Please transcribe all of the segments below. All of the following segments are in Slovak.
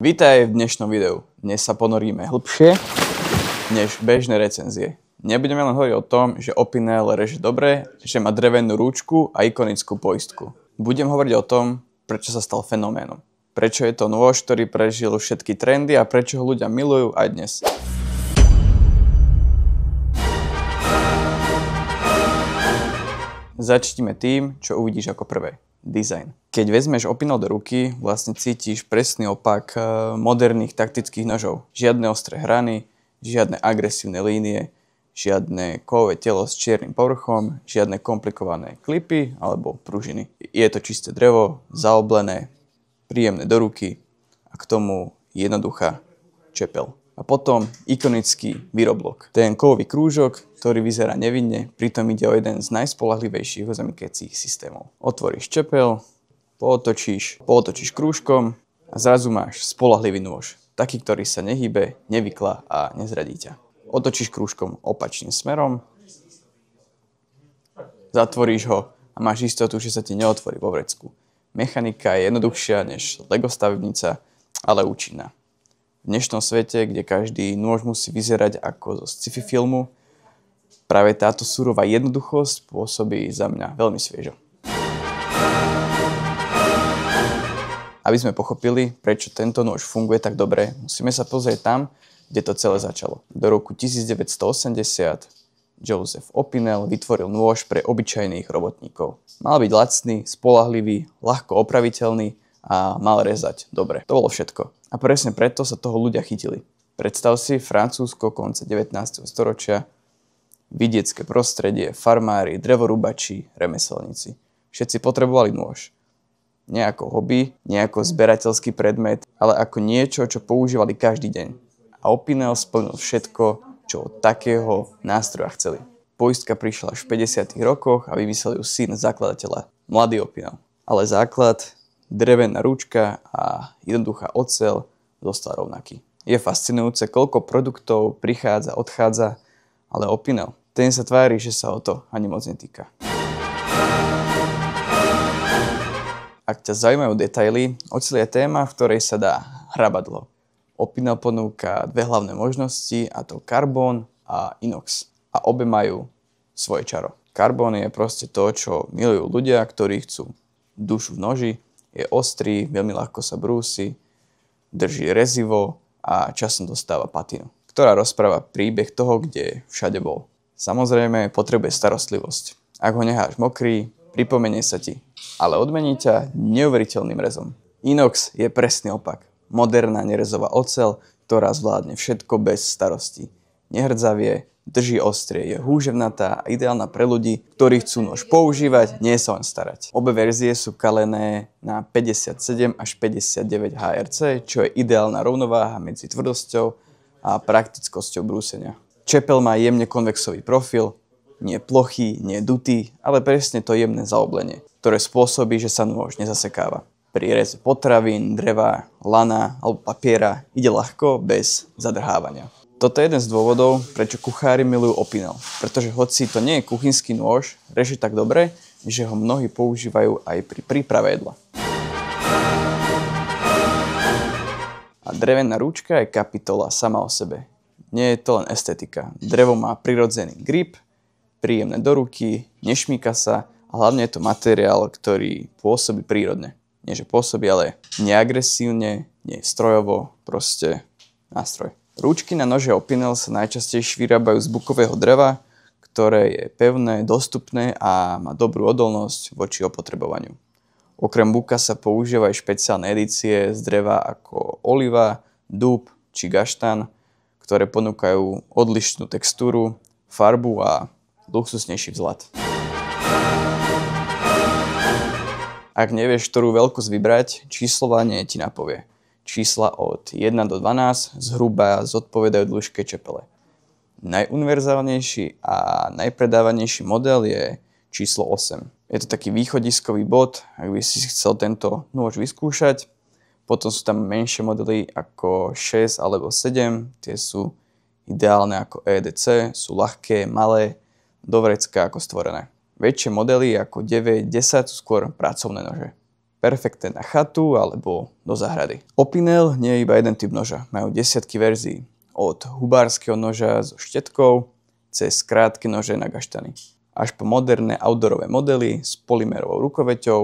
Vítaj v dnešnom videu. Dnes sa ponoríme hlbšie než bežné recenzie. Nebudeme len hovoriť o tom, že Opinel reže dobre, že má drevenú rúčku a ikonickú poistku. Budem hovoriť o tom, prečo sa stal fenoménom. Prečo je to nôž, ktorý prežil všetky trendy a prečo ho ľudia milujú aj dnes. Začneme tým, čo uvidíš ako prvé. Design. Keď vezmeš Opinel do ruky, vlastne cítiš presný opak moderných taktických nožov. Žiadne ostré hrany, žiadne agresívne línie, žiadne kovové telo s čiernym povrchom, žiadne komplikované klipy alebo pružiny. Je to čisté drevo, zaoblené, príjemné do ruky a k tomu jednoduchá čepel. A potom ikonický výroblok. Ten kovový krúžok, ktorý vyzerá nevinne, pritom ide o jeden z najspoľahlivejších zamykacích systémov. Otvoríš čepel, pootočíš krúžkom a zrazu máš spoľahlivý nôž. Taký, ktorý sa nehýbe, nevyklá a nezradí ťa. Otočíš krúžkom opačným smerom, zatvoríš ho a máš istotu, že sa ti neotvorí vo vrecku. Mechanika je jednoduchšia než Lego stavebnica, ale účinná. V dnešnom svete, kde každý nôž musí vyzerať ako zo sci-fi filmu, práve táto surová jednoduchosť pôsobí za mňa veľmi sviežo. Aby sme pochopili, prečo tento nôž funguje tak dobre, musíme sa pozrieť tam, kde to celé začalo. Do roku 1980 Joseph Opinel vytvoril nôž pre obyčajných robotníkov. Mal byť lacný, spoľahlivý, ľahko opraviteľný a mal rezať dobre. To bolo všetko. A presne preto sa toho ľudia chytili. Predstav si Francúzsko konca 19. storočia, vidiecké prostredie, farmári, drevorúbači, remeselníci. Všetci potrebovali nôž. Nie ako hobby, nie ako zberateľský predmet, ale ako niečo, čo používali každý deň. A Opinel splnil všetko, čo od takého nástroja chceli. Poistka prišla až v 50. rokoch a vymyslel ju syn zakladateľa, mladý Opinel. Ale základ, drevená ručka a jednoduchá oceľ zostal rovnaký. Je fascinujúce, koľko produktov prichádza, odchádza, ale Opinel, ten sa tvári, že sa o to ani moc netýka. Ak ťa zaujímajú detaily, oceľ je téma, v ktorej sa dá hrabať dlho. Opinel ponúka dve hlavné možnosti, a to karbón a inox. A obe majú svoje čaro. Karbón je proste to, čo milujú ľudia, ktorí chcú dušu v noži, je ostrý, veľmi ľahko sa brúsi, drží rezivo a časom dostáva patinu, ktorá rozpráva príbeh toho, kde všade bol. Samozrejme, potrebuje starostlivosť. Ak ho necháš mokrý, pripomenie sa ti, ale odmení ťa neuveriteľným rezom. Inox je presný opak. Moderná nerezová oceľ, ktorá zvládne všetko bez starostí. Nehrdzavie, drží ostrie, je húževnatá a ideálna pre ľudí, ktorí chcú nôž používať, nie sa len starať. Obe verzie sú kalené na 57 až 59 HRC, čo je ideálna rovnováha medzi tvrdosťou a praktickosťou brúsenia. Čepel má jemne konvexový profil, nie plochý, nie dutý, ale presne to jemné zaoblenie, ktoré spôsobí, že sa nôž nezasekáva. Pri reze potravín, dreva, lana alebo papiera ide ľahko bez zadrhávania. Toto je jeden z dôvodov, prečo kuchári milujú Opinel, pretože hoci to nie je kuchynský nôž, reže tak dobre, že ho mnohí používajú aj pri príprave jedla. A drevená rúčka je kapitola sama o sebe. Nie je to len estetika. Drevo má prirodzený grip, príjemné do ruky, nešmýka sa a hlavne je to materiál, ktorý pôsobí prírodne. Nie že pôsobí, ale neagresívne, nie strojovo, proste nástroj. Rúčky na nože Opinel sa najčastejšie vyrábajú z bukového dreva, ktoré je pevné, dostupné a má dobrú odolnosť voči opotrebovaniu. Okrem buka sa používajú špeciálne edície z dreva ako oliva, dúb či gaštan, ktoré ponúkajú odlišnú textúru, farbu a luxusnejší vzhľad. Ak nevieš, ktorú veľkosť vybrať, číslovanie ti napovie. Čísla od 1 do 12 zhruba zodpovedajú dĺžke čepele. Najuniverzálnejší a najpredávanejší model je číslo 8. Je to taký východiskový bod, ak by si chcel tento nôž vyskúšať. Potom sú tam menšie modely ako 6 alebo 7, tie sú ideálne ako EDC, sú ľahké, malé, do vrecka ako stvorené. Väčšie modely ako 9, 10 sú skôr pracovné nože. perfektné na chatu alebo do záhrady. Opinel nie je iba jeden typ noža, majú desiatky verzií. Od hubárskeho noža so štetkou cez krátke nože na gaštany. Až po moderné outdoorové modely s polymerovou rukoveťou,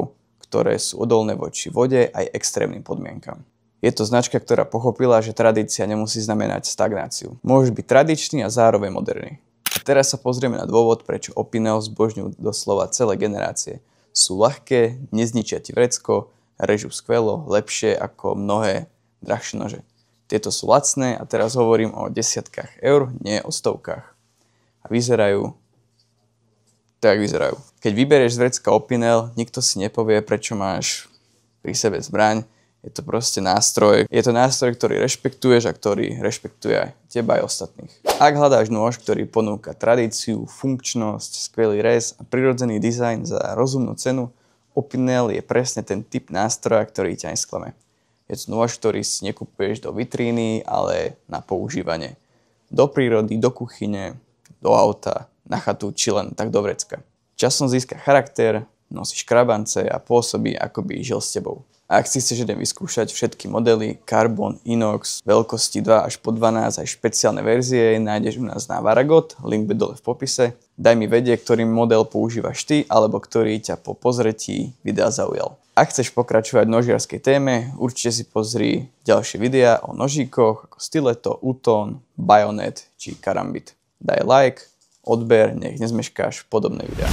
ktoré sú odolné voči vode aj extrémnym podmienkam. Je to značka, ktorá pochopila, že tradícia nemusí znamenať stagnáciu. Môže byť tradičný a zároveň moderný. A teraz sa pozrieme na dôvod, prečo Opinel zbožňujú doslova celé generácie. Sú ľahké, nezničia ti vrecko, režú skvelo, lepšie ako mnohé drahšie nože. Tieto sú lacné a teraz hovorím o desiatkách eur, nie o stovkách. A vyzerajú tak, vyzerajú. Keď vyberieš z vrecka Opinel, nikto si nepovie, prečo máš pri sebe zbraň. Je to proste nástroj. Je to nástroj, ktorý rešpektuješ a ktorý rešpektuje aj teba aj ostatných. Ak hľadáš nôž, ktorý ponúka tradíciu, funkčnosť, skvelý rez a prirodzený dizajn za rozumnú cenu, Opinel je presne ten typ nástroja, ktorý ťa nesklame. Je to nôž, ktorý si nekupuješ do vitríny, ale na používanie. Do prírody, do kuchyne, do auta, na chatu či len tak do vrecka. Časom získa charakter, nosí škrabance a pôsobí, ako by žil s tebou. A ak si chceš jeden vyskúšať všetky modely, karbon, inox, veľkosti 2 až po 12 aj špeciálne verzie, nájdeš u nás na Varagot, link bude dole v popise. Daj mi vedieť, ktorý model používaš ty, alebo ktorý ťa po pozretí videa zaujal. Ak chceš pokračovať v nožiarskej téme, určite si pozri ďalšie videá o nožíkoch ako stiletto, uton, bajonet či karambit. Daj like, odber, nech nezmeškáš podobné videá.